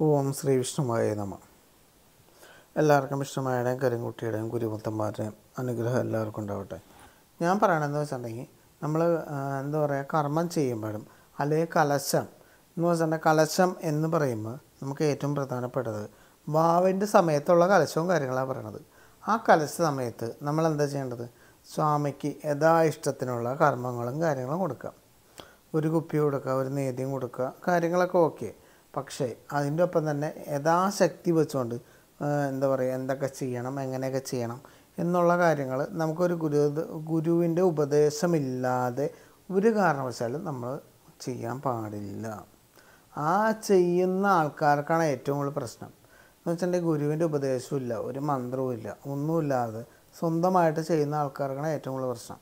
ഓം ശ്രീ വിഷ്ണുവായ നമ. എല്ലാവർക്കും വിഷ്ണുമായുടെയും കരിങ്കുട്ടിയുടെയും ഗുരുമുത്തന്മാരുടെയും അനുഗ്രഹം എല്ലാവർക്കും ഉണ്ടാവട്ടെ. ഞാൻ പറയണതെന്ന് വെച്ചിട്ടുണ്ടെങ്കിൽ നമ്മൾ കർമ്മം ചെയ്യുമ്പോഴും അല്ലെങ്കിൽ കലശം എന്ന് വെച്ചിട്ടുണ്ടെങ്കിൽ കലശം എന്ന് പറയുമ്പോൾ നമുക്ക് ഏറ്റവും പ്രധാനപ്പെട്ടത് വാവിൻ്റെ സമയത്തുള്ള കലശവും കാര്യങ്ങളാണ് പറയണത്. ആ കലശ സമയത്ത് നമ്മൾ എന്താ ചെയ്യേണ്ടത്? സ്വാമിക്ക് യഥാഇഷ്ടത്തിനുള്ള കർമ്മങ്ങളും കാര്യങ്ങളും കൊടുക്കുക. ഒരു കുപ്പി കൊടുക്കുക, ഒരു നേദ്യം കൊടുക്കുക, കാര്യങ്ങളൊക്കെ ഓക്കെ. പക്ഷേ അതിൻ്റെ ഒപ്പം തന്നെ യഥാശക്തി വെച്ചുകൊണ്ട് എന്തൊക്കെ ചെയ്യണം, എങ്ങനെയൊക്കെ ചെയ്യണം എന്നുള്ള കാര്യങ്ങൾ നമുക്കൊരു ഗുരുവിൻ്റെ ഉപദേശമില്ലാതെ ഒരു കാരണവശാലും നമ്മൾ ചെയ്യാൻ പാടില്ല. ആ ചെയ്യുന്ന ആൾക്കാർക്കാണ് ഏറ്റവും കൂടുതൽ പ്രശ്നം. എന്ന് വെച്ചിട്ടുണ്ടെങ്കിൽ ഗുരുവിൻ്റെ ഉപദേശമില്ല, ഒരു മന്ത്രവും ഇല്ല, ഒന്നുമില്ലാതെ സ്വന്തമായിട്ട് ചെയ്യുന്ന ആൾക്കാർക്കാണ് ഏറ്റവും കൂടുതൽ പ്രശ്നം.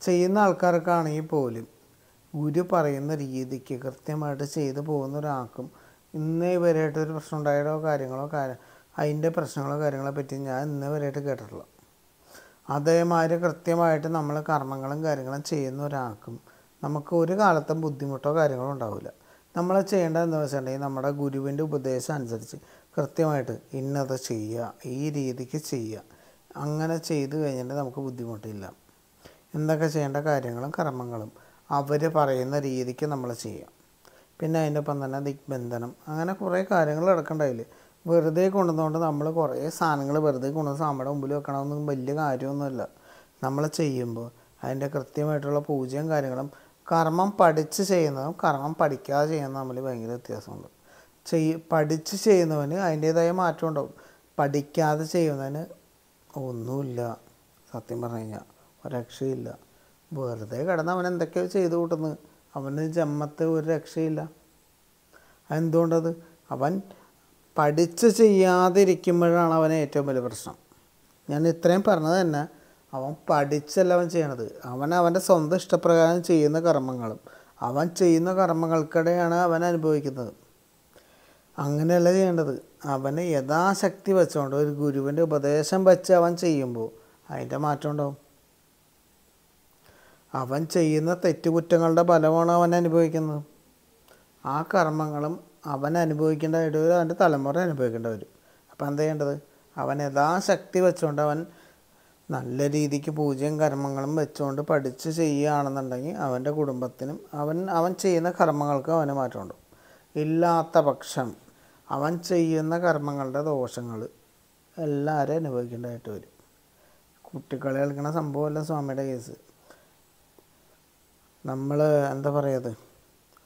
ചെയ്യുന്ന ആൾക്കാർക്കാണെങ്കിൽ പോലും ഗുരു പറയുന്ന രീതിക്ക് കൃത്യമായിട്ട് ചെയ്തു പോകുന്ന ഒരാൾക്കും ഇന്നേ വരെയായിട്ടൊരു പ്രശ്നം ഉണ്ടായതോ അതിൻ്റെ പ്രശ്നങ്ങളോ കാര്യങ്ങളെ പറ്റി ഞാൻ ഇന്നേ വരെയായിട്ട് കേട്ടിട്ടില്ല. അതേമാതിരി കൃത്യമായിട്ട് നമ്മൾ കർമ്മങ്ങളും കാര്യങ്ങളും ചെയ്യുന്ന ഒരാൾക്കും നമുക്ക് ഒരു കാലത്തും ബുദ്ധിമുട്ടോ കാര്യങ്ങളോ ഉണ്ടാവില്ല. നമ്മൾ ചെയ്യേണ്ടത് എന്താ വെച്ചിട്ടുണ്ടെങ്കിൽ നമ്മുടെ ഗുരുവിൻ്റെ ഉപദേശം അനുസരിച്ച് കൃത്യമായിട്ട് ഇന്നത് ചെയ്യുക, ഈ രീതിക്ക് ചെയ്യുക. അങ്ങനെ ചെയ്ത് കഴിഞ്ഞിട്ട് നമുക്ക് ബുദ്ധിമുട്ടില്ല. എന്തൊക്കെ ചെയ്യേണ്ട കാര്യങ്ങളും കർമ്മങ്ങളും അവർ പറയുന്ന രീതിക്ക് നമ്മൾ ചെയ്യാം. പിന്നെ അതിൻ്റെ ഒപ്പം തന്നെ ദിഗ്ബന്ധനം, അങ്ങനെ കുറേ കാര്യങ്ങൾ നടക്കണ്ടായില്ലേ. വെറുതെ കൊണ്ടുവന്നുകൊണ്ട് നമ്മൾ കുറേ സാധനങ്ങൾ വെറുതെ കൊണ്ടുവന്ന് നമ്മുടെ മുമ്പിൽ വെക്കണമെന്നും വലിയ കാര്യമൊന്നുമില്ല. നമ്മൾ ചെയ്യുമ്പോൾ അതിൻ്റെ കൃത്യമായിട്ടുള്ള പൂജയും കാര്യങ്ങളും കർമ്മം പഠിച്ച് ചെയ്യുന്നതും കർമ്മം പഠിക്കാതെ ചെയ്യുന്നതും തമ്മിൽ ഭയങ്കര വ്യത്യാസമുണ്ട്. പഠിച്ച് ചെയ്യുന്നവന് അതിൻ്റേതായ മാറ്റം ഉണ്ടാവും. പഠിക്കാതെ ചെയ്യുന്നതിന് ഒന്നുമില്ല. സത്യം പറഞ്ഞു കഴിഞ്ഞാൽ ഒരക്ഷയില്ല. വെറുതെ കിടന്ന് അവൻ എന്തൊക്കെയോ ചെയ്ത് കൂട്ടുന്നു. അവന് ജന്മത്തെ ഒരു രക്ഷയില്ല. എന്തുകൊണ്ടത്? അവൻ പഠിച്ച് ചെയ്യാതിരിക്കുമ്പോഴാണ് അവന് ഏറ്റവും വലിയ പ്രശ്നം. ഞാൻ ഇത്രയും പറഞ്ഞത് തന്നെ, അവൻ പഠിച്ചല്ല അവൻ ചെയ്യണത്. അവൻ്റെ സ്വന്തം ഇഷ്ടപ്രകാരം ചെയ്യുന്ന കർമ്മങ്ങളും അവൻ ചെയ്യുന്ന കർമ്മങ്ങൾക്കിടെയാണ് അവൻ അനുഭവിക്കുന്നത്. അങ്ങനെയല്ല ചെയ്യേണ്ടത്. അവന് യഥാശക്തി വെച്ചുകൊണ്ട് ഒരു ഗുരുവിൻ്റെ ഉപദേശം വെച്ച് അവൻ ചെയ്യുമ്പോൾ അതിൻ്റെ മാറ്റം ഉണ്ടാവും. അവൻ ചെയ്യുന്ന തെറ്റുകുറ്റങ്ങളുടെ ഫലമാണ് അവൻ അനുഭവിക്കുന്നത്. ആ കർമ്മങ്ങളും അവൻ അനുഭവിക്കേണ്ടതായിട്ട് വരും, അവൻ്റെ തലമുറ അനുഭവിക്കേണ്ടി വരും. അപ്പം എന്താ ചെയ്യേണ്ടത്? അവൻ യഥാശക്തി വെച്ചുകൊണ്ട് അവൻ നല്ല രീതിക്ക് പൂജയും കർമ്മങ്ങളും വെച്ചുകൊണ്ട് പഠിച്ച് ചെയ്യുകയാണെന്നുണ്ടെങ്കിൽ അവൻ്റെ കുടുംബത്തിനും അവൻ ചെയ്യുന്ന കർമ്മങ്ങൾക്കും അവന് മാറ്റമുണ്ട്. ഇല്ലാത്ത പക്ഷം അവൻ ചെയ്യുന്ന കർമ്മങ്ങളുടെ ദോഷങ്ങൾ എല്ലാവരും അനുഭവിക്കേണ്ടതായിട്ട് വരും. കുട്ടികളെ കളിക്കണ സംഭവമല്ല സ്വാമിയുടെ കേസ്. നമ്മൾ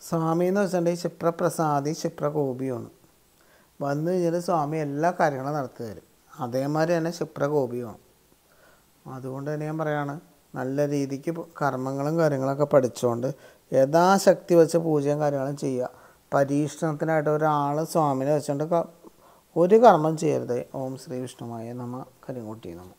സ്വാമി എന്ന് വെച്ചിട്ടുണ്ടെങ്കിൽ ക്ഷിപ്രപ്രസാദി ക്ഷിപ്രകോപിയാണ്. വന്നു കഴിഞ്ഞാൽ സ്വാമി എല്ലാ കാര്യങ്ങളും നടത്തി തരും. അതേമാതിരി തന്നെ ക്ഷിപ്രകോപിയുമാണ്. അതുകൊണ്ട് തന്നെ ഞാൻ പറയാണ്, നല്ല രീതിക്ക് കർമ്മങ്ങളും കാര്യങ്ങളൊക്കെ പഠിച്ചുകൊണ്ട് യഥാശക്തി വെച്ച് പൂജയും കാര്യങ്ങളും ചെയ്യുക. പരീക്ഷണത്തിനായിട്ട് ഒരാൾ സ്വാമിനെ വെച്ചുകൊണ്ട് ഒരു കർമ്മം ചെയ്യരുത്. ഓം ശ്രീ വിഷ്ണുമായ നമ. കരിങ്കുട്ടി നമ.